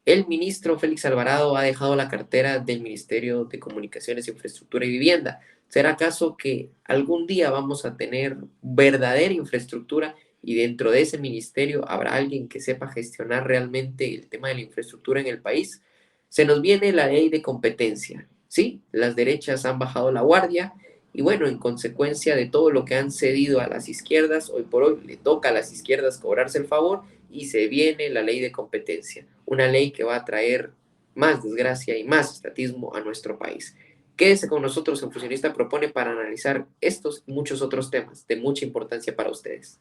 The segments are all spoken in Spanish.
El ministro Félix Alvarado ha dejado la cartera del Ministerio de Comunicaciones, Infraestructura y Vivienda. ¿Será acaso que algún día vamos a tener verdadera infraestructura y dentro de ese ministerio habrá alguien que sepa gestionar realmente el tema de la infraestructura en el país? Se nos viene la ley de competencia. Sí, las derechas han bajado la guardia y bueno, en consecuencia de todo lo que han cedido a las izquierdas, hoy por hoy le toca a las izquierdas cobrarse el favor y se viene la ley de competencia, una ley que va a traer más desgracia y más estatismo a nuestro país. Quédese con nosotros en Fusionista Propone para analizar estos y muchos otros temas de mucha importancia para ustedes.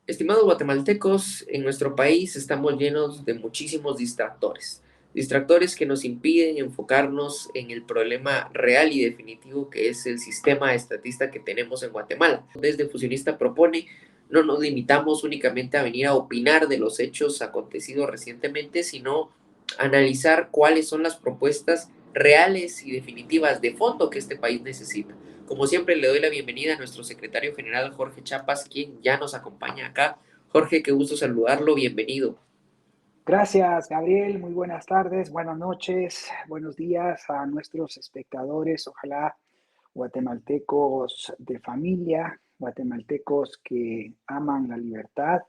Estimados guatemaltecos, en nuestro país estamos llenos de muchísimos distractores. Distractores que nos impiden enfocarnos en el problema real y definitivo que es el sistema estatista que tenemos en Guatemala. Desde Fusionista Propone no nos limitamos únicamente a venir a opinar de los hechos acontecidos recientemente, sino a analizar cuáles son las propuestas reales y definitivas de fondo que este país necesita. Como siempre, le doy la bienvenida a nuestro secretario general Jorge Chapas, quien ya nos acompaña acá. Jorge, qué gusto saludarlo, bienvenido. Gracias, Gabriel. Muy buenas tardes, buenas noches, buenos días a nuestros espectadores. Ojalá guatemaltecos de familia, guatemaltecos que aman la libertad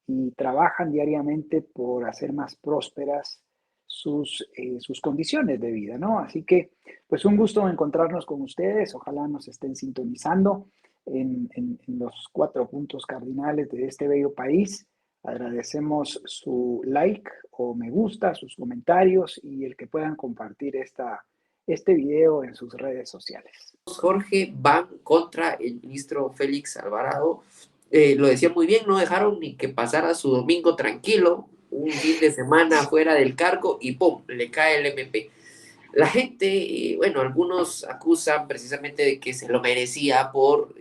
y trabajan diariamente por hacer más prósperas sus condiciones de vida, ¿no? Así que, pues un gusto encontrarnos con ustedes. Ojalá nos estén sintonizando en los 4 puntos cardinales de este bello país. Agradecemos su like o me gusta, sus comentarios y el que puedan compartir este video en sus redes sociales. Jorge van contra el ministro Félix Alvarado. Lo decía muy bien, no dejaron ni que pasara su domingo tranquilo, un fin de semana fuera del cargo y ¡pum!, le cae el MP. La gente, bueno, algunos acusan precisamente de que se lo merecía por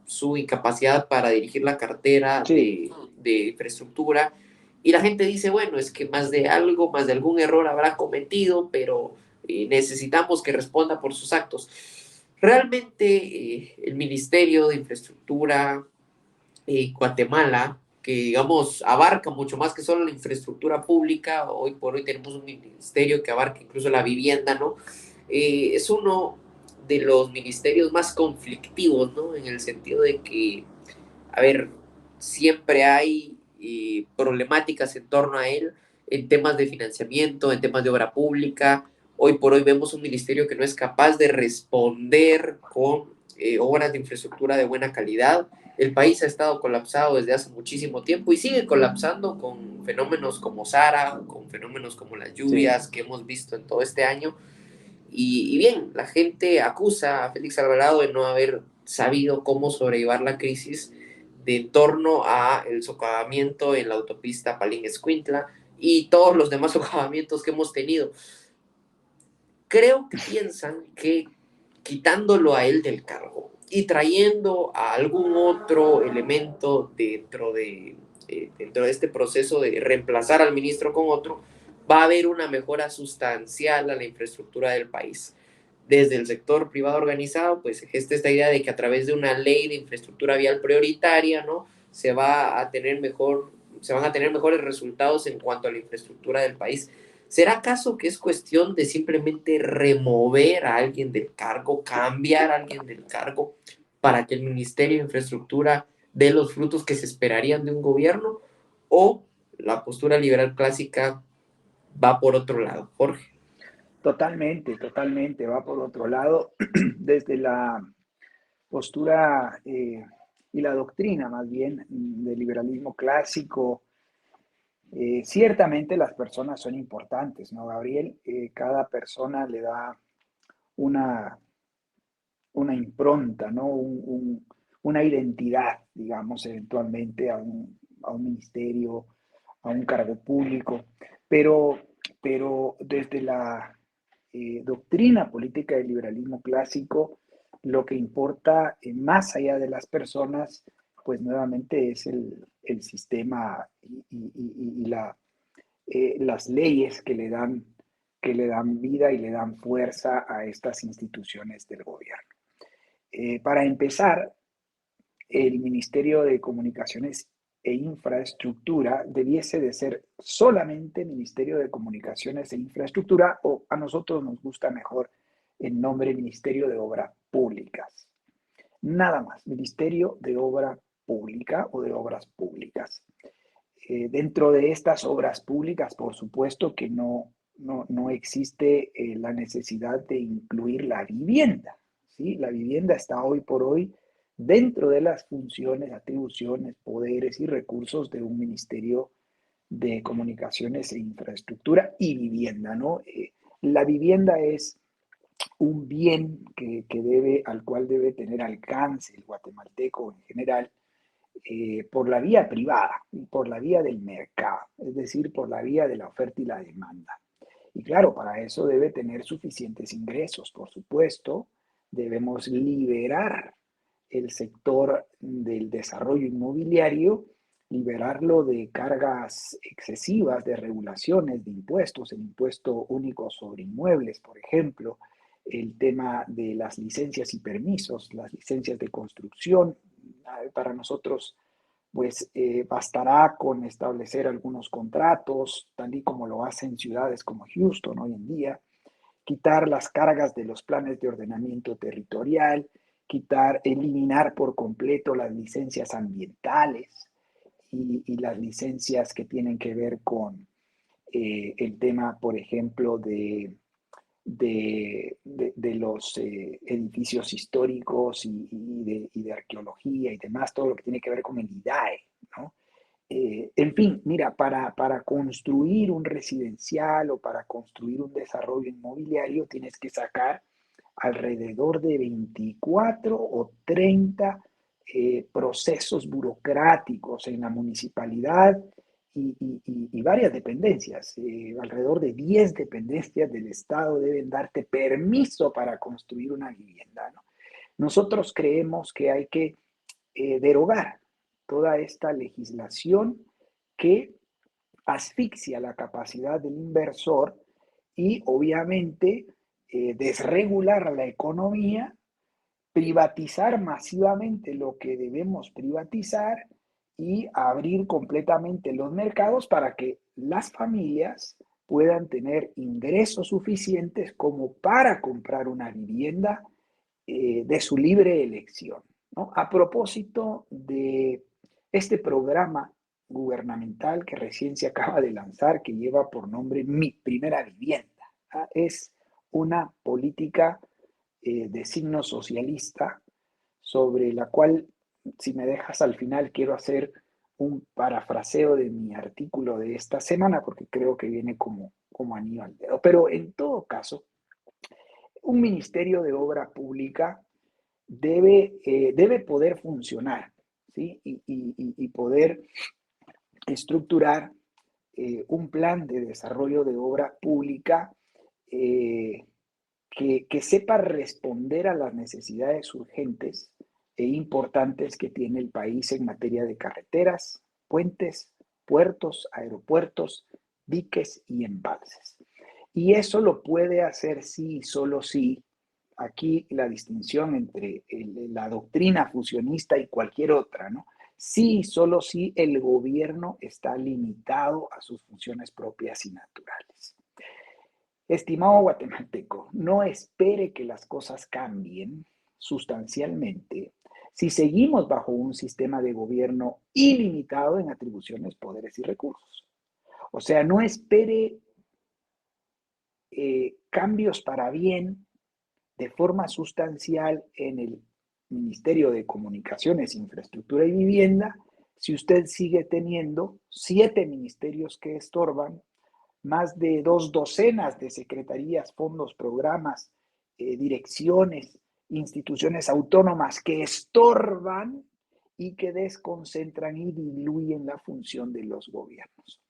su incapacidad para dirigir la cartera Sí, de infraestructura. Y la gente dice, bueno, es que más de algo, más de algún error habrá cometido, pero necesitamos que responda por sus actos. Realmente el Ministerio de Infraestructura Guatemala, que digamos abarca mucho más que solo la infraestructura pública, hoy por hoy tenemos un ministerio que abarca incluso la vivienda, ¿no? Es uno de los ministerios más conflictivos, ¿no? En el sentido de que, a ver, siempre hay problemáticas en torno a él, en temas de financiamiento, en temas de obra pública. Hoy por hoy vemos un ministerio que no es capaz de responder con obras de infraestructura de buena calidad. El país ha estado colapsado desde hace muchísimo tiempo y sigue colapsando con fenómenos como Sara, con fenómenos como las sí. lluvias que hemos visto en todo este año. Y bien, la gente acusa a Félix Alvarado de no haber sabido cómo sobrellevar la crisis de en torno a el socavamiento en la autopista Palín-Escuintla y todos los demás socavamientos que hemos tenido. Creo que piensan que quitándolo a él del cargo y trayendo a algún otro elemento dentro de este proceso de reemplazar al ministro con otro, va a haber una mejora sustancial a la infraestructura del país. Desde el sector privado organizado, pues se gesta esta idea de que a través de una ley de infraestructura vial prioritaria, ¿no? Se van a tener mejores resultados en cuanto a la infraestructura del país. ¿Será acaso que es cuestión de simplemente remover a alguien del cargo, cambiar a alguien del cargo para que el Ministerio de Infraestructura dé los frutos que se esperarían de un gobierno? ¿O la postura liberal clásica va por otro lado, Jorge? Totalmente, totalmente. Va por otro lado, desde la postura y la doctrina más bien del liberalismo clásico. Ciertamente las personas son importantes, ¿no, Gabriel? Cada persona le da una, una impronta, ¿no? Una identidad, digamos, eventualmente a un ministerio, a un cargo público, pero, pero desde la doctrina política del liberalismo clásico, lo que importa más allá de las personas, pues nuevamente es el sistema y las leyes que le dan vida y le dan fuerza a estas instituciones del gobierno. Para empezar, el Ministerio de Comunicaciones e Infraestructura debiese de ser solamente Ministerio de Comunicaciones e Infraestructura, o a nosotros nos gusta mejor el nombre Ministerio de Obras Públicas. Nada más, Ministerio de Obra Pública o de Obras Públicas. Dentro de estas obras públicas, por supuesto que no existe la necesidad de incluir la vivienda, ¿sí? La vivienda está hoy por hoy dentro de las funciones, atribuciones, poderes y recursos de un Ministerio de Comunicaciones e Infraestructura y Vivienda, ¿no? La vivienda es un bien al cual debe tener alcance el guatemalteco en general, por la vía privada y por la vía del mercado, es decir, por la vía de la oferta y la demanda. Y claro, para eso debe tener suficientes ingresos, por supuesto. Debemos liberar el sector del desarrollo inmobiliario, liberarlo de cargas excesivas, de regulaciones, de impuestos, el impuesto único sobre inmuebles, por ejemplo, el tema de las licencias y permisos, las licencias de construcción. Para nosotros, pues bastará con establecer algunos contratos, tal y como lo hacen ciudades como Houston hoy en día, quitar las cargas de los planes de ordenamiento territorial, eliminar por completo las licencias ambientales y las licencias que tienen que ver con el tema, por ejemplo, de los edificios históricos y de arqueología y demás, todo lo que tiene que ver con el IDAE, ¿no? En fin, mira, para construir un residencial o para construir un desarrollo inmobiliario tienes que sacar alrededor de 24 o 30 procesos burocráticos en la municipalidad y varias dependencias. Alrededor de 10 dependencias del Estado deben darte permiso para construir una vivienda, ¿no? Nosotros creemos que hay que derogar toda esta legislación que asfixia la capacidad del inversor y obviamente desregular la economía, privatizar masivamente lo que debemos privatizar y abrir completamente los mercados para que las familias puedan tener ingresos suficientes como para comprar una vivienda de su libre elección, ¿no? A propósito de este programa gubernamental que recién se acaba de lanzar, que lleva por nombre Mi Primera Vivienda, ¿ah? Es una política de signo socialista sobre la cual, si me dejas al final, quiero hacer un parafraseo de mi artículo de esta semana, porque creo que viene como anillo al dedo. Pero en todo caso, un ministerio de obra pública debe poder funcionar, ¿sí? Y poder estructurar un plan de desarrollo de obra pública eh, que sepa responder a las necesidades urgentes e importantes que tiene el país en materia de carreteras, puentes, puertos, aeropuertos, diques y embalses. Y eso lo puede hacer sí, solo sí. Aquí la distinción entre la doctrina fusionista y cualquier otra, ¿no? Sí, solo sí el gobierno está limitado a sus funciones propias y naturales. Estimado guatemalteco, no espere que las cosas cambien sustancialmente si seguimos bajo un sistema de gobierno ilimitado en atribuciones, poderes y recursos. O sea, no espere cambios para bien de forma sustancial en el Ministerio de Comunicaciones, Infraestructura y Vivienda si usted sigue teniendo 7 ministerios que estorban, más de 2 docenas de secretarías, fondos, programas, direcciones, instituciones autónomas que estorban y que desconcentran y diluyen la función de los gobiernos.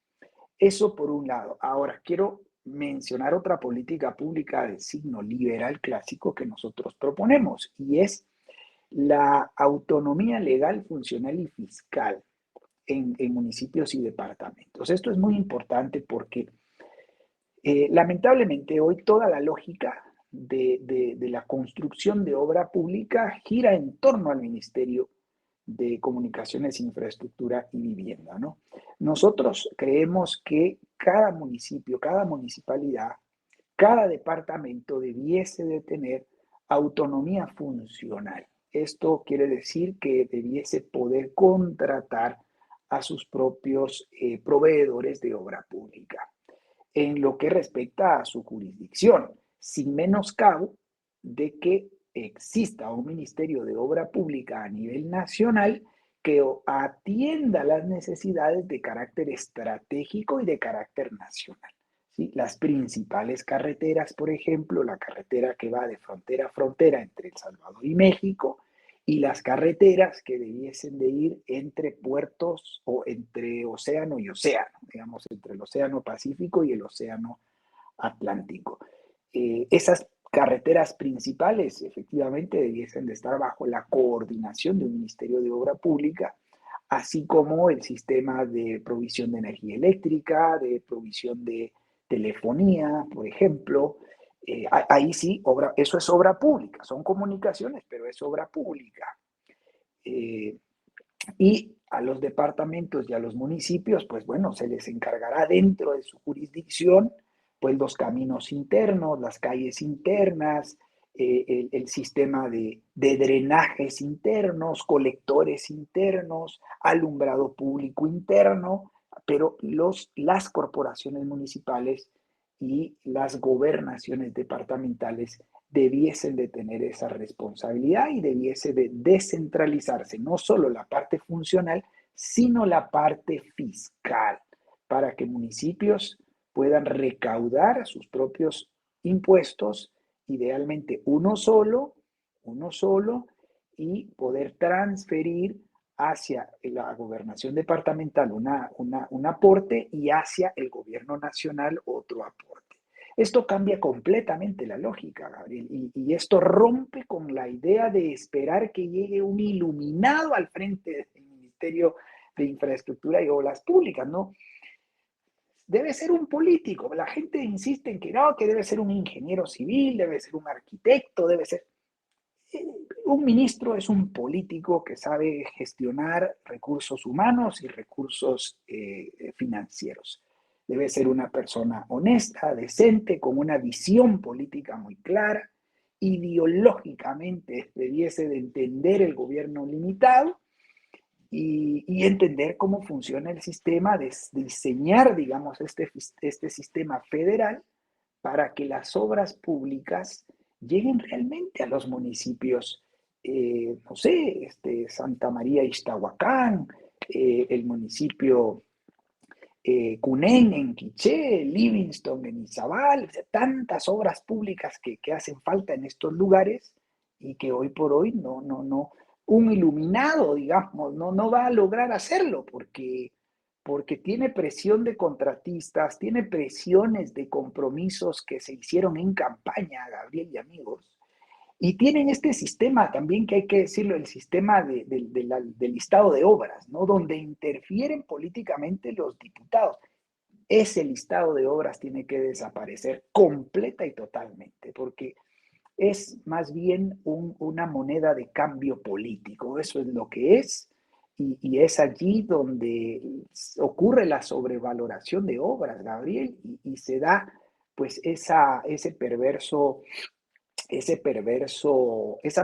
Eso por un lado. Ahora, quiero mencionar otra política pública de signo liberal clásico que nosotros proponemos, y es la autonomía legal, funcional y fiscal en municipios y departamentos. Esto es muy importante porque lamentablemente hoy toda la lógica de la construcción de obra pública gira en torno al Ministerio de Comunicaciones, Infraestructura y Vivienda, ¿no? Nosotros creemos que cada municipio, cada municipalidad, cada departamento debiese de tener autonomía funcional. Esto quiere decir que debiese poder contratar a sus propios proveedores de obra pública en lo que respecta a su jurisdicción, sin menoscabo de que exista un Ministerio de Obra Pública a nivel nacional que atienda las necesidades de carácter estratégico y de carácter nacional. ¿Sí? Las principales carreteras, por ejemplo, la carretera que va de frontera a frontera entre El Salvador y México, y las carreteras que debiesen de ir entre puertos o entre océano y océano, digamos, entre el océano Pacífico y el océano Atlántico. Esas carreteras principales efectivamente debiesen de estar bajo la coordinación de un Ministerio de Obra Pública, así como el sistema de provisión de energía eléctrica, de provisión de telefonía, por ejemplo. Ahí sí, eso es obra pública, son comunicaciones, pero es obra pública. Eh, y a los departamentos y a los municipios, pues bueno, se les encargará dentro de su jurisdicción, pues los caminos internos, las calles internas, el sistema de drenajes internos, colectores internos, alumbrado público interno, pero las corporaciones municipales y las gobernaciones departamentales debiesen de tener esa responsabilidad y debiese de descentralizarse no solo la parte funcional, sino la parte fiscal, para que municipios puedan recaudar sus propios impuestos, idealmente uno solo, y poder transferir hacia la gobernación departamental un aporte y hacia el gobierno nacional otro aporte. Esto cambia completamente la lógica, Gabriel, y esto rompe con la idea de esperar que llegue un iluminado al frente del Ministerio de Infraestructura y Obras Públicas, ¿no? Debe ser un político. La gente insiste en que no, que debe ser un ingeniero civil, debe ser un arquitecto, debe ser... Un ministro es un político que sabe gestionar recursos humanos y recursos financieros. Debe ser una persona honesta, decente, con una visión política muy clara. Ideológicamente debiese de entender el gobierno limitado y entender cómo funciona el sistema, de diseñar, digamos, este sistema federal para que las obras públicas lleguen realmente a los municipios, no sé, Santa María Ixtahuacán, el municipio Cunén en Quiché, Livingston en Izabal, o sea, tantas obras públicas que hacen falta en estos lugares y que hoy por hoy no, un iluminado, digamos, no va a lograr hacerlo porque tiene presión de contratistas, tiene presiones de compromisos que se hicieron en campaña, Gabriel y amigos, y tienen este sistema también que hay que decirlo, el sistema del listado de obras, ¿no? Donde interfieren políticamente los diputados. Ese listado de obras tiene que desaparecer completa y totalmente, porque es más bien una moneda de cambio político, eso es lo que es, y es allí donde ocurre la sobrevaloración de obras, Gabriel, y se da pues esa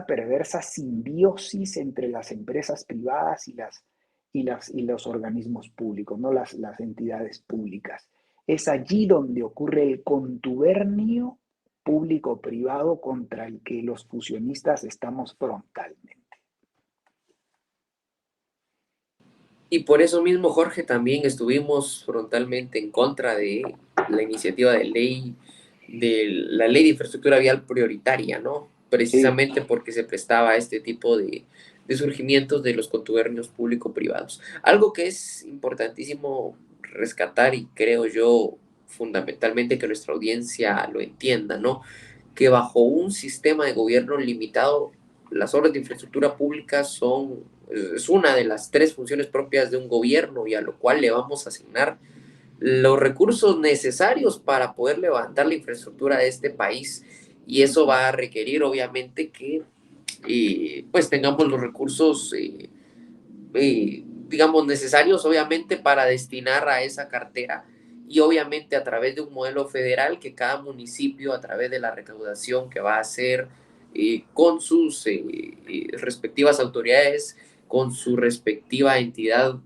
perversa simbiosis entre las empresas privadas y los organismos públicos, ¿no? Las entidades públicas. Es allí donde ocurre el contubernio público-privado contra el que los fusionistas estamos frontalmente. Y por eso mismo, Jorge, también estuvimos frontalmente en contra de la iniciativa de la ley de infraestructura vial prioritaria, ¿no? Sí, Precisamente porque se prestaba a este tipo de surgimientos de los contubernios público-privados. Algo que es importantísimo rescatar y creo yo fundamentalmente que nuestra audiencia lo entienda, ¿no? Que bajo un sistema de gobierno limitado, las obras de infraestructura pública es una de las tres funciones propias de un gobierno y a lo cual le vamos a asignar los recursos necesarios para poder levantar la infraestructura de este país. Y eso va a requerir, obviamente, que pues tengamos los recursos, digamos, necesarios, obviamente, para destinar a esa cartera. Y obviamente a través de un modelo federal que cada municipio, a través de la recaudación que va a hacer con sus respectivas autoridades, con su respectiva entidad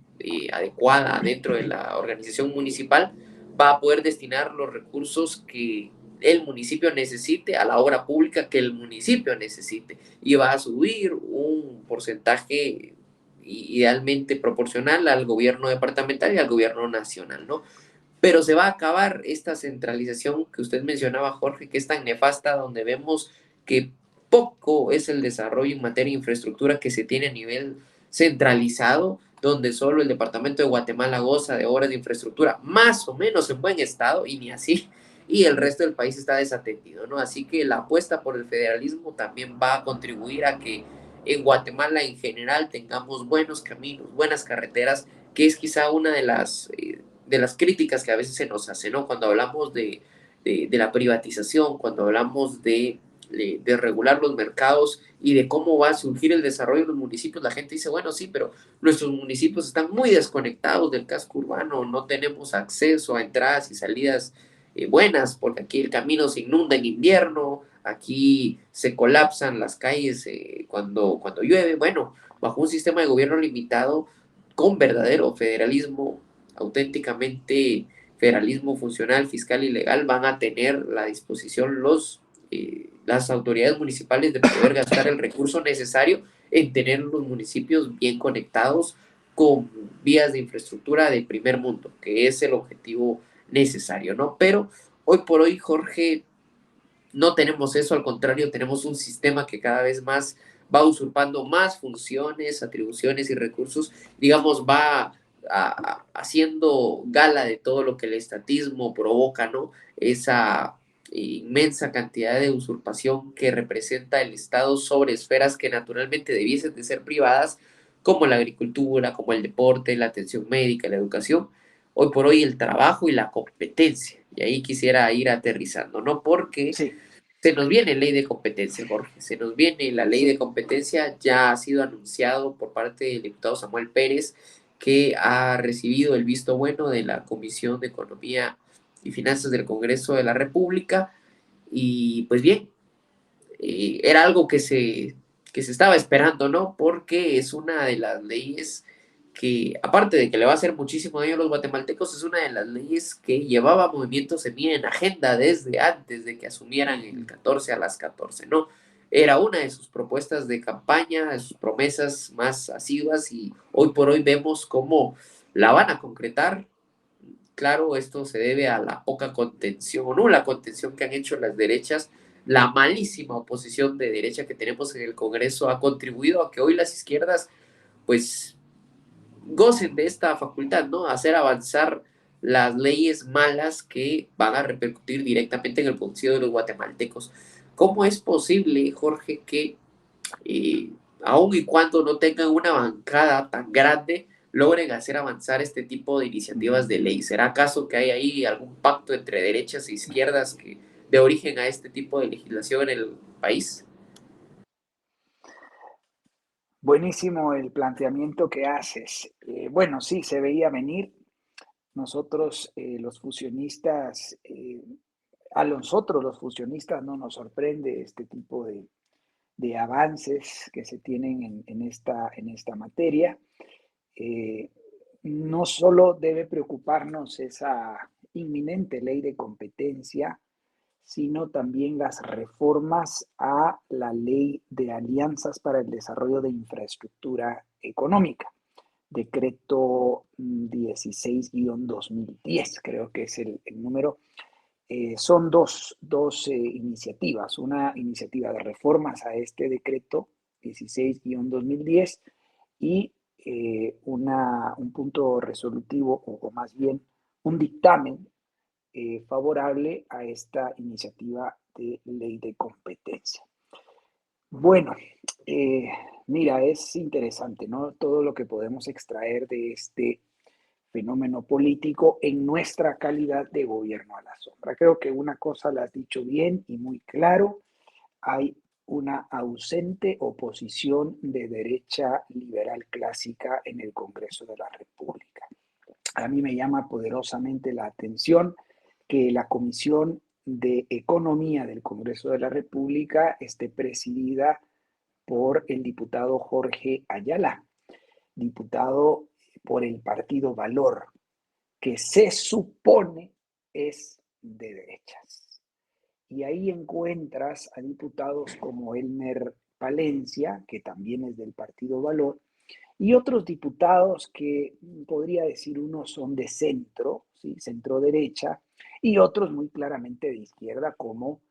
adecuada dentro de la organización municipal, va a poder destinar los recursos que el municipio necesite a la obra pública que el municipio necesite y va a subir un porcentaje idealmente proporcional al gobierno departamental y al gobierno nacional, ¿no? Pero se va a acabar esta centralización que usted mencionaba, Jorge, que es tan nefasta, donde vemos que poco es el desarrollo en materia de infraestructura que se tiene a nivel centralizado, donde solo el departamento de Guatemala goza de obras de infraestructura más o menos en buen estado, y ni así, y el resto del país está desatendido, ¿no? Así que la apuesta por el federalismo también va a contribuir a que en Guatemala en general tengamos buenos caminos, buenas carreteras, que es quizá una de las críticas que a veces se nos hace, ¿no? Cuando hablamos de la privatización, cuando hablamos de regular los mercados y de cómo va a surgir el desarrollo de los municipios, la gente dice, bueno, sí, pero nuestros municipios están muy desconectados del casco urbano, no tenemos acceso a entradas y salidas buenas, porque aquí el camino se inunda en invierno, aquí se colapsan las calles cuando llueve. Bueno, bajo un sistema de gobierno limitado, con verdadero federalismo, auténticamente federalismo funcional, fiscal y legal, van a tener la disposición las autoridades municipales de poder gastar el recurso necesario en tener los municipios bien conectados con vías de infraestructura de primer mundo, que es el objetivo necesario, ¿no? Pero hoy por hoy, Jorge, no tenemos eso, al contrario, tenemos un sistema que cada vez más va usurpando más funciones, atribuciones y recursos, digamos, va haciendo gala de todo lo que el estatismo provoca, ¿no? Esa inmensa cantidad de usurpación que representa el Estado sobre esferas que naturalmente debiesen de ser privadas, como la agricultura, como el deporte, la atención médica, la educación, hoy por hoy el trabajo y la competencia. Y ahí quisiera ir aterrizando, ¿no? Porque Sí, se nos viene ley de competencia, Jorge. Se nos viene la ley de sí. competencia. Ya ha sido anunciado por parte del diputado Samuel Pérez, que ha recibido el visto bueno de la Comisión de Economía y Finanzas del Congreso de la República. Y pues bien, era algo que se estaba esperando, ¿no? Porque es una de las leyes que, aparte de que le va a hacer muchísimo daño a los guatemaltecos, es una de las leyes que llevaba Movimiento Semilla en agenda desde antes de que asumieran el 14 a las 14, ¿no? Era una de sus propuestas de campaña, de sus promesas más asiduas y hoy por hoy vemos cómo la van a concretar. Claro, esto se debe a la poca contención o nula contención que han hecho las derechas. La malísima oposición de derecha que tenemos en el Congreso ha contribuido a que hoy las izquierdas pues gocen de esta facultad, ¿no? Hacer avanzar las leyes malas que van a repercutir directamente en el bolsillo de los guatemaltecos. ¿Cómo es posible, Jorge, que eh, aun y cuando no tengan una bancada tan grande, logren hacer avanzar este tipo de iniciativas de ley? ¿Será acaso que hay ahí algún pacto entre derechas e izquierdas que de origen a este tipo de legislación en el país? Buenísimo el planteamiento que haces. Bueno, sí, se veía venir. Nosotros, los fusionistas, a nosotros los fusionistas no nos sorprende este tipo de avances que se tienen en esta materia. Eh, no solo debe preocuparnos esa inminente ley de competencia, sino también las reformas a la ley de alianzas para el desarrollo de infraestructura económica, decreto 16-2010, creo que es el número. Son dos iniciativas, una iniciativa de reformas a este decreto 16-2010 y un punto resolutivo, o más bien un dictamen favorable a esta iniciativa de ley de competencia. Bueno, mira, es interesante, ¿no? Todo lo que podemos extraer de este fenómeno político en nuestra calidad de gobierno a la sombra. Creo que una cosa la has dicho bien y muy claro, hay una ausente oposición de derecha liberal clásica en el Congreso de la República. A mí me llama poderosamente la atención que la Comisión de Economía del Congreso de la República esté presidida por el diputado Jorge Ayala, diputado por el partido Valor, que se supone es de derechas. Y ahí encuentras a diputados como Elmer Palencia, que también es del partido Valor, y otros diputados que podría decir unos son de centro, ¿sí? Centro derecha, y otros muy claramente de izquierda, como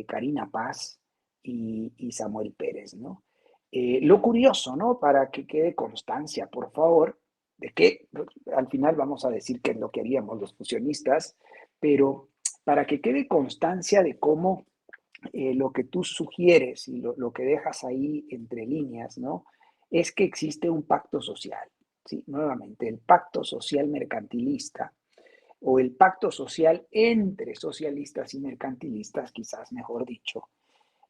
Karina Paz y Samuel Pérez, ¿no? Lo curioso, ¿no? Para que quede constancia, por favor, de que al final vamos a decir que es lo que haríamos los fusionistas, pero para que quede constancia de cómo lo que tú sugieres y lo que dejas ahí entre líneas, ¿no? Es que existe un pacto social, ¿sí? Nuevamente, el pacto social mercantilista o el pacto social entre socialistas y mercantilistas, quizás mejor dicho,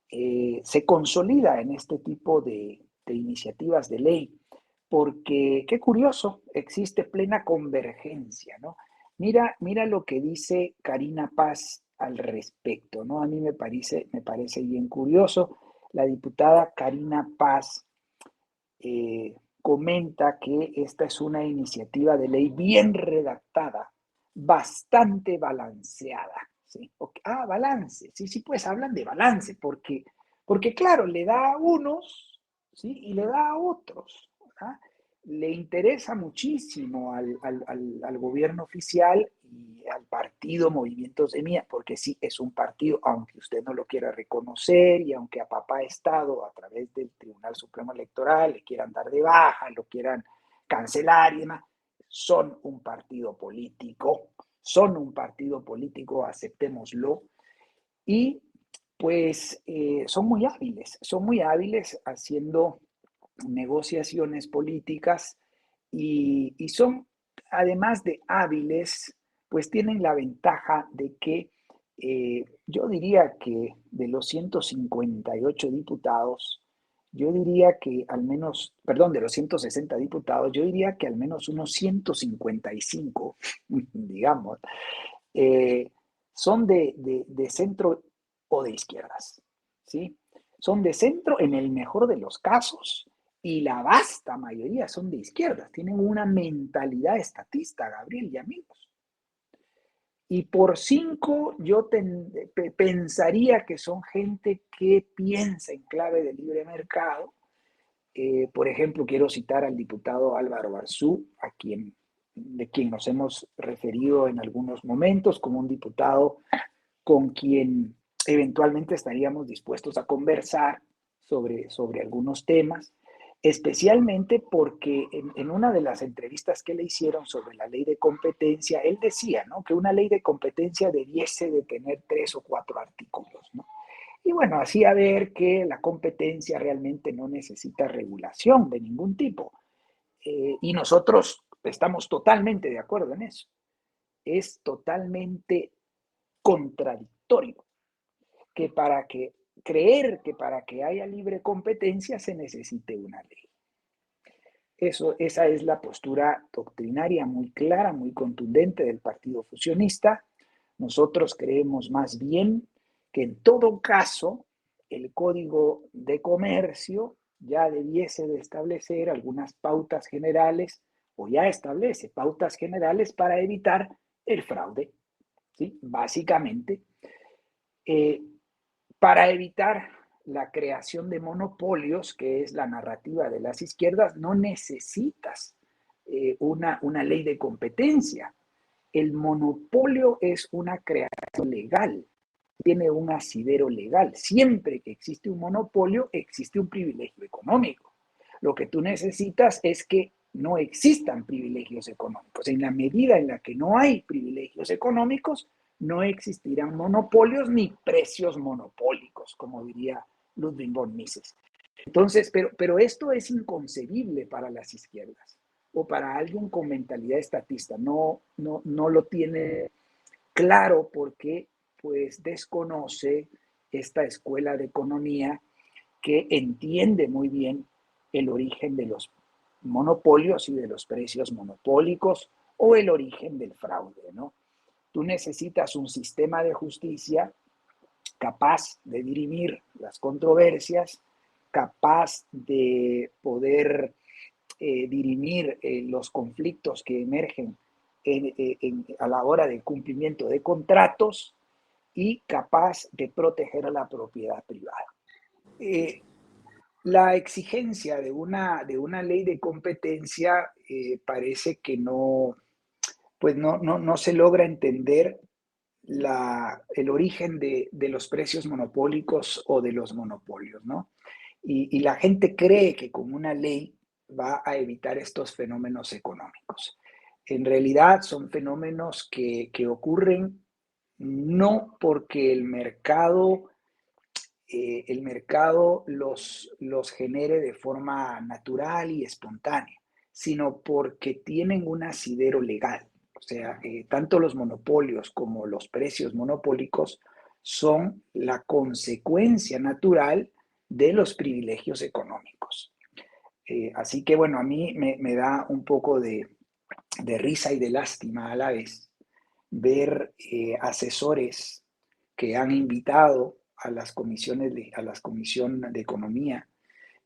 se consolida en este tipo de iniciativas de ley, porque qué curioso, existe plena convergencia, ¿no? Mira lo que dice Karina Paz al respecto, ¿no? A mí me parece bien curioso. La diputada Karina Paz comenta que esta es una iniciativa de ley bien redactada, bastante balanceada. ¿Sí? Balance. Sí, sí, pues hablan de balance, porque claro, le da a unos, ¿sí? Y le da a otros. ¿Verdad? Le interesa muchísimo al gobierno oficial y al partido Movimiento Semilla, porque sí es un partido, aunque usted no lo quiera reconocer y aunque a papá Estado, a través del Tribunal Supremo Electoral, le quieran dar de baja, lo quieran cancelar y demás, son un partido político, aceptémoslo, y pues son muy hábiles haciendo negociaciones políticas y son, además de hábiles, pues tienen la ventaja de que yo diría que de los 158 diputados, yo diría que al menos, perdón, de los 160 diputados, yo diría que al menos unos 155, digamos, eh, son de centro o de izquierdas, ¿sí? Son de centro en el mejor de los casos y la vasta mayoría son de izquierdas. Tienen una mentalidad estatista, Gabriel y amigos. Y por 5 yo pensaría que son gente que piensa en clave de libre mercado. Por ejemplo, quiero citar al diputado Álvaro Barzú, de quien nos hemos referido en algunos momentos como un diputado con quien eventualmente estaríamos dispuestos a conversar sobre algunos temas, especialmente porque en una de las entrevistas que le hicieron sobre la ley de competencia, él decía, ¿no?, que una ley de competencia debiese de tener 3 o 4 artículos, ¿no? Y bueno, hacía ver que la competencia realmente no necesita regulación de ningún tipo. Y nosotros estamos totalmente de acuerdo en eso. Es totalmente contradictorio que creer que para que haya libre competencia se necesite una ley. Esa es la postura doctrinaria muy clara, muy contundente del Partido Fusionista. Nosotros creemos más bien que en todo caso el Código de Comercio ya debiese de establecer algunas pautas generales o ya establece pautas generales para evitar el fraude, ¿sí? Básicamente, eh, para evitar la creación de monopolios, que es la narrativa de las izquierdas, no necesitas una ley de competencia. El monopolio es una creación legal, tiene un asidero legal. Siempre que existe un monopolio, existe un privilegio económico. Lo que tú necesitas es que no existan privilegios económicos. En la medida en la que no hay privilegios económicos, no existirán monopolios ni precios monopólicos, como diría Ludwig von Mises. Entonces, pero esto es inconcebible para las izquierdas o para alguien con mentalidad estatista. No lo tiene claro porque pues desconoce esta escuela de economía que entiende muy bien el origen de los monopolios y de los precios monopólicos o el origen del fraude, ¿no? Tú necesitas un sistema de justicia capaz de dirimir las controversias, capaz de poder dirimir los conflictos que emergen a la hora del cumplimiento de contratos y capaz de proteger a la propiedad privada. La exigencia de una ley de competencia parece que no se logra entender el origen de los precios monopólicos o de los monopolios, ¿no? Y la gente cree que con una ley va a evitar estos fenómenos económicos. En realidad son fenómenos que ocurren no porque el mercado los genere de forma natural y espontánea, sino porque tienen un asidero legal. O sea, tanto los monopolios como los precios monopólicos son la consecuencia natural de los privilegios económicos. Así que bueno, a mí me da un poco de risa y de lástima a la vez ver asesores que han invitado a las comisiones a las comisiones de economía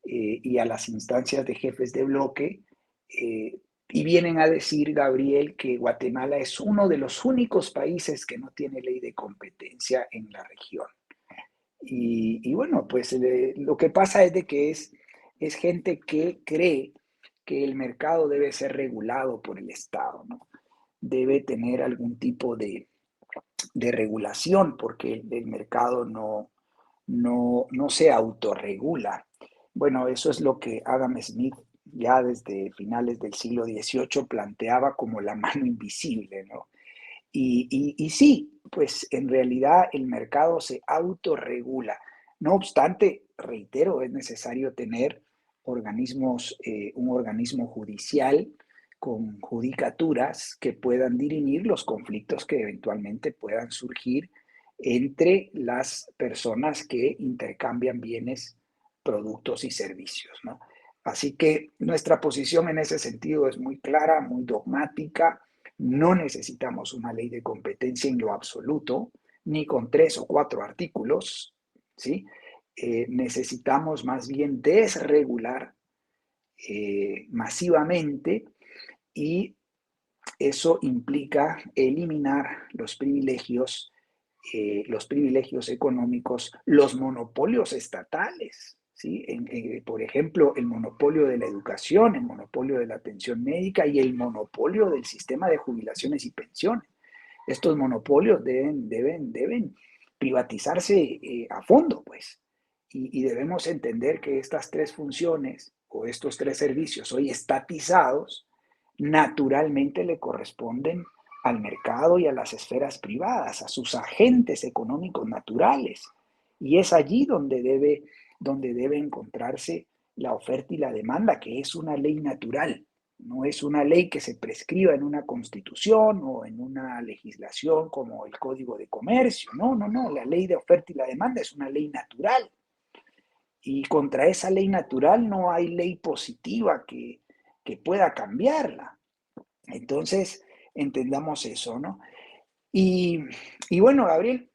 y a las instancias de jefes de bloque y vienen a decir, Gabriel, que Guatemala es uno de los únicos países que no tiene ley de competencia en la región. Y bueno, pues lo que pasa es de que es gente que cree que el mercado debe ser regulado por el Estado, ¿no? Debe tener algún tipo de regulación porque el mercado no se autorregula. Bueno, eso es lo que Adam Smith ya desde finales del siglo XVIII planteaba como la mano invisible, ¿no? Y sí, pues en realidad el mercado se autorregula. No obstante, reitero, es necesario tener un organismo judicial con judicaturas que puedan dirimir los conflictos que eventualmente puedan surgir entre las personas que intercambian bienes, productos y servicios, ¿no? Así que nuestra posición en ese sentido es muy clara, muy dogmática. No necesitamos una ley de competencia en lo absoluto, ni con 3 o 4 artículos, ¿sí? Necesitamos más bien desregular masivamente y eso implica eliminar los privilegios económicos, los monopolios estatales, ¿sí? Por ejemplo, el monopolio de la educación, el monopolio de la atención médica y el monopolio del sistema de jubilaciones y pensiones. Estos monopolios deben privatizarse a fondo, pues. Y debemos entender que estas tres funciones o estos tres servicios hoy estatizados naturalmente le corresponden al mercado y a las esferas privadas, a sus agentes económicos naturales. Y es allí donde debe encontrarse la oferta y la demanda, que es una ley natural. No es una ley que se prescriba en una constitución o en una legislación como el Código de Comercio. No. La ley de oferta y la demanda es una ley natural. Y contra esa ley natural no hay ley positiva que pueda cambiarla. Entonces, entendamos eso, ¿no? Y, y bueno, Gabriel,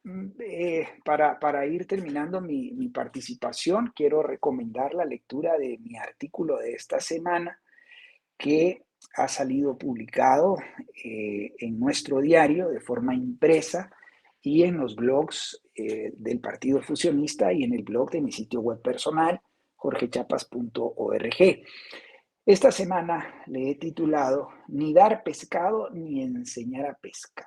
para ir terminando mi participación, quiero recomendar la lectura de mi artículo de esta semana que ha salido publicado en nuestro diario de forma impresa y en los blogs del Partido Fusionista y en el blog de mi sitio web personal, jorgechapas.org. Esta semana le he titulado Ni dar pescado ni enseñar a pescar.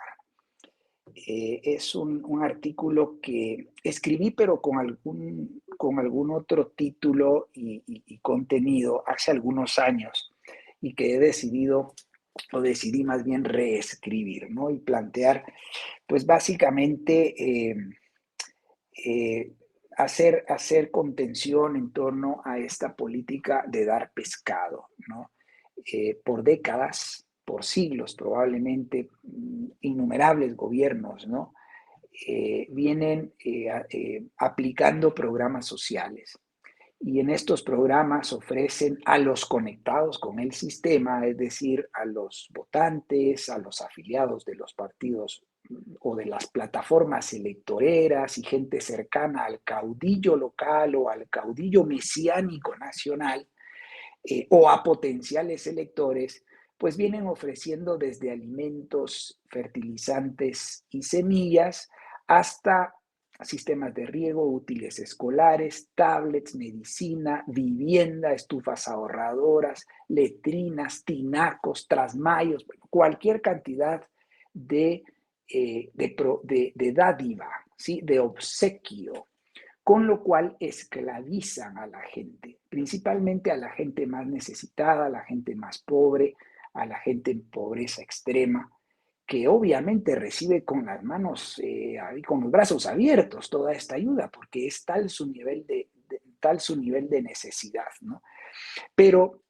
Es un artículo que escribí, pero con algún otro título y contenido hace algunos años y que decidí más bien reescribir, ¿no? Y plantear pues básicamente eh, hacer contención en torno a esta política de dar pescado, ¿no? Por décadas, por siglos probablemente, innumerables gobiernos, ¿no? Vienen aplicando programas sociales. Y en estos programas ofrecen a los conectados con el sistema, es decir, a los votantes, a los afiliados de los partidos o de las plataformas electoreras y gente cercana al caudillo local o al caudillo mesiánico nacional, o a potenciales electores, pues vienen ofreciendo desde alimentos, fertilizantes y semillas hasta sistemas de riego, útiles escolares, tablets, medicina, vivienda, estufas ahorradoras, letrinas, tinacos, trasmayos, bueno, cualquier cantidad de, de dádiva, ¿sí? De obsequio, con lo cual esclavizan a la gente, principalmente a la gente más necesitada, a la gente más pobre, a la gente en pobreza extrema, que obviamente recibe con las manos, con los brazos abiertos toda esta ayuda, porque es tal su nivel tal su nivel de necesidad, ¿no? Pero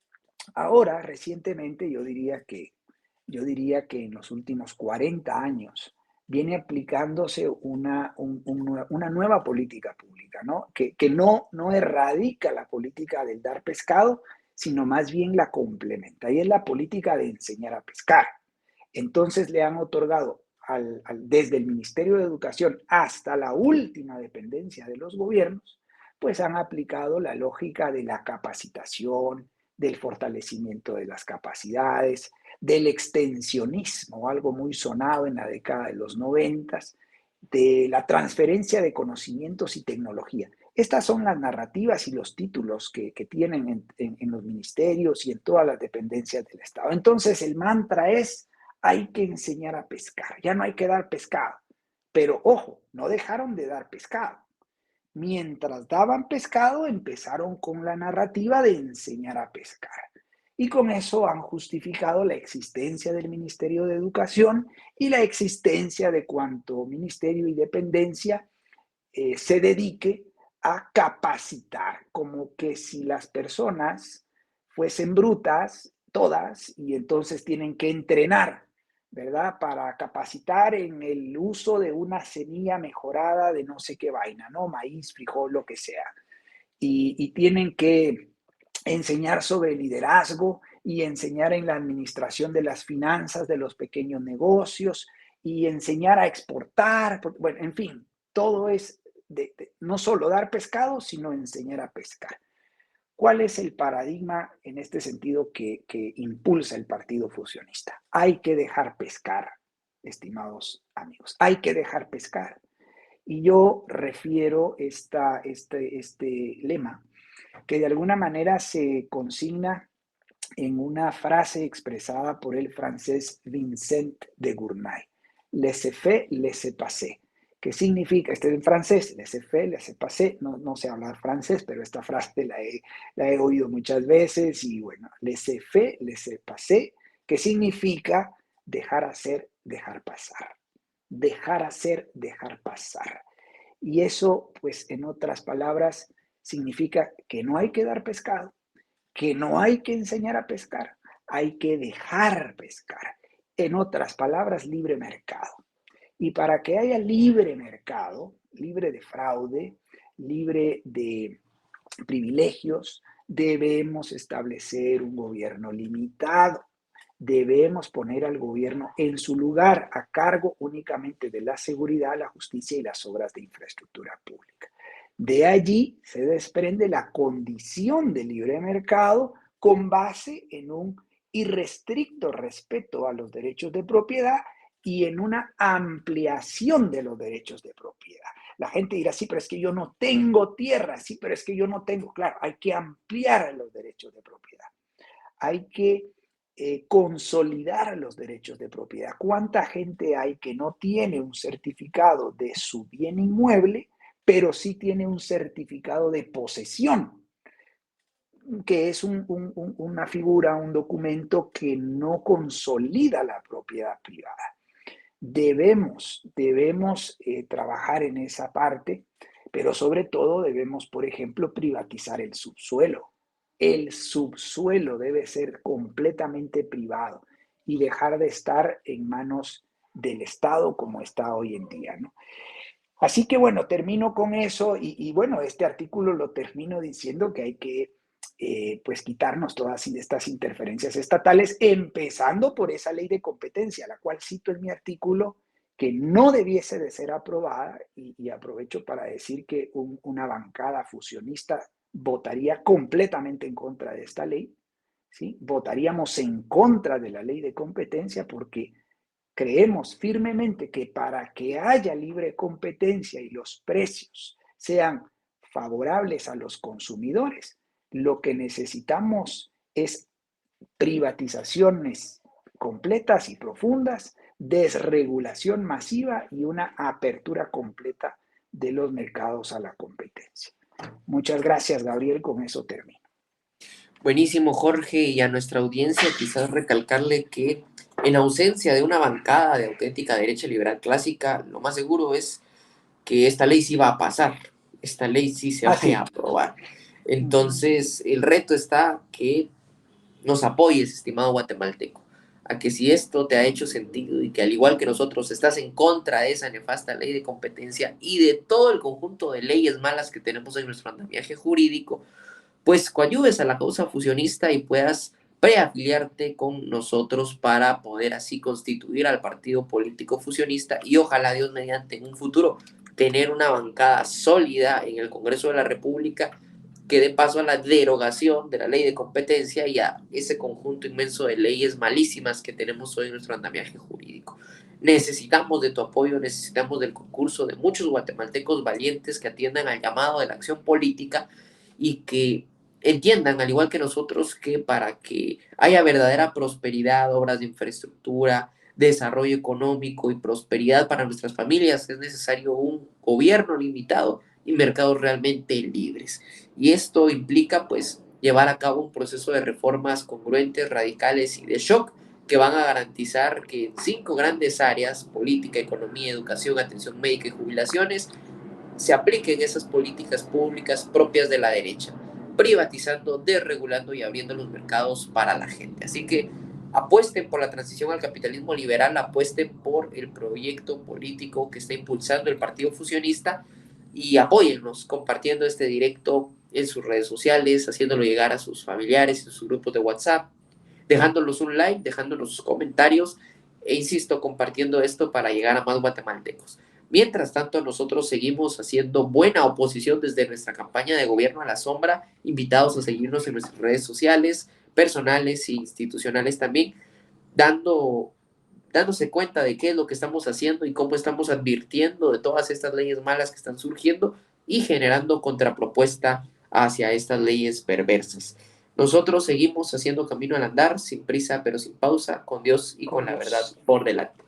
ahora, recientemente, yo diría que en los últimos 40 años viene aplicándose una nueva política pública, ¿no? Que no erradica la política del dar pescado, sino más bien la complementa. Y es la política de enseñar a pescar. Entonces le han otorgado desde el Ministerio de Educación hasta la última dependencia de los gobiernos, pues han aplicado la lógica de la capacitación, del fortalecimiento de las capacidades, del extensionismo, algo muy sonado en la década de los 90, de la transferencia de conocimientos y tecnología. Estas son las narrativas y los títulos que tienen en los ministerios y en todas las dependencias del Estado. Entonces el mantra es, hay que enseñar a pescar, ya no hay que dar pescado. Pero ojo, no dejaron de dar pescado. Mientras daban pescado, empezaron con la narrativa de enseñar a pescar. Y con eso han justificado la existencia del Ministerio de Educación y la existencia de cuanto ministerio y dependencia se dedique a capacitar, como que si las personas fuesen brutas, todas, y entonces tienen que entrenar, ¿verdad? Para capacitar en el uso de una semilla mejorada de no sé qué vaina, ¿no? Maíz, frijol, lo que sea. Y tienen que enseñar sobre liderazgo y enseñar en la administración de las finanzas de los pequeños negocios y enseñar a exportar, bueno, en fin, todo es no solo dar pescado, sino enseñar a pescar. ¿Cuál es el paradigma en este sentido que impulsa el Partido Fusionista? Hay que dejar pescar, estimados amigos, hay que dejar pescar. Y yo refiero este lema que de alguna manera se consigna en una frase expresada por el francés Vincent de Gournay. Laissez-faire, laissez-passer. ¿Qué significa? Este es en francés, laissez-faire, laissez-passer. No sé hablar francés, pero esta frase la he oído muchas veces. Y bueno, laissez-faire, laissez-passer, que significa dejar hacer, dejar pasar. Dejar hacer, dejar pasar. Y eso, pues, en otras palabras, significa que no hay que dar pescado, que no hay que enseñar a pescar, hay que dejar pescar. En otras palabras, libre mercado. Y para que haya libre mercado, libre de fraude, libre de privilegios, debemos establecer un gobierno limitado. Debemos poner al gobierno en su lugar, a cargo únicamente de la seguridad, la justicia y las obras de infraestructura pública. De allí se desprende la condición de libre mercado con base en un irrestricto respeto a los derechos de propiedad y en una ampliación de los derechos de propiedad. La gente dirá, sí, pero es que yo no tengo tierra, sí, pero es que yo no tengo, claro, hay que ampliar los derechos de propiedad. Hay que consolidar los derechos de propiedad. ¿Cuánta gente hay que no tiene un certificado de su bien inmueble, pero sí tiene un certificado de posesión, que es una figura, un documento que no consolida la propiedad privada? Debemos trabajar en esa parte, pero sobre todo debemos, por ejemplo, privatizar el subsuelo. El subsuelo debe ser completamente privado y dejar de estar en manos del Estado como está hoy en día, ¿no? Así que bueno, termino con eso y bueno, este artículo lo termino diciendo que hay que pues quitarnos todas estas interferencias estatales, empezando por esa ley de competencia, la cual cito en mi artículo que no debiese de ser aprobada y aprovecho para decir que una bancada fusionista votaría completamente en contra de esta ley, ¿sí? Votaríamos en contra de la ley de competencia porque creemos firmemente que para que haya libre competencia y los precios sean favorables a los consumidores, lo que necesitamos es privatizaciones completas y profundas, desregulación masiva y una apertura completa de los mercados a la competencia. Muchas gracias, Gabriel. Con eso termino. Buenísimo, Jorge, y a nuestra audiencia quizás recalcarle que en ausencia de una bancada de auténtica derecha liberal clásica, lo más seguro es que esta ley sí va a pasar, esta ley sí se vaya a Así. aprobar. Entonces, el reto está que nos apoyes, estimado guatemalteco, a que si esto te ha hecho sentido y que al igual que nosotros estás en contra de esa nefasta ley de competencia y de todo el conjunto de leyes malas que tenemos en nuestro andamiaje jurídico, pues coadyuves a la causa fusionista y puedas preafiliarte con nosotros para poder así constituir al partido político fusionista y ojalá Dios mediante en un futuro tener una bancada sólida en el Congreso de la República que dé paso a la derogación de la ley de competencia y a ese conjunto inmenso de leyes malísimas que tenemos hoy en nuestro andamiaje jurídico. Necesitamos de tu apoyo, necesitamos del concurso de muchos guatemaltecos valientes que atiendan al llamado de la acción política y que entiendan, al igual que nosotros, que para que haya verdadera prosperidad, obras de infraestructura, desarrollo económico y prosperidad para nuestras familias, es necesario un gobierno limitado y mercados realmente libres. Y esto implica, pues, llevar a cabo un proceso de reformas congruentes, radicales y de shock que van a garantizar que en 5 grandes áreas, política, economía, educación, atención médica y jubilaciones, se apliquen esas políticas públicas propias de la derecha, privatizando, desregulando y abriendo los mercados para la gente. Así que apuesten por la transición al capitalismo liberal, apuesten por el proyecto político que está impulsando el Partido Fusionista y apóyennos compartiendo este directo en sus redes sociales, haciéndolo llegar a sus familiares, en sus grupos de WhatsApp, dejándolos un like, dejándonos sus comentarios e insisto, compartiendo esto para llegar a más guatemaltecos. Mientras tanto, nosotros seguimos haciendo buena oposición desde nuestra campaña de gobierno a la sombra, invitados a seguirnos en nuestras redes sociales, personales e institucionales también, dándose cuenta de qué es lo que estamos haciendo y cómo estamos advirtiendo de todas estas leyes malas que están surgiendo y generando contrapropuesta hacia estas leyes perversas. Nosotros seguimos haciendo camino al andar, sin prisa pero sin pausa, con Dios y con la verdad por delante.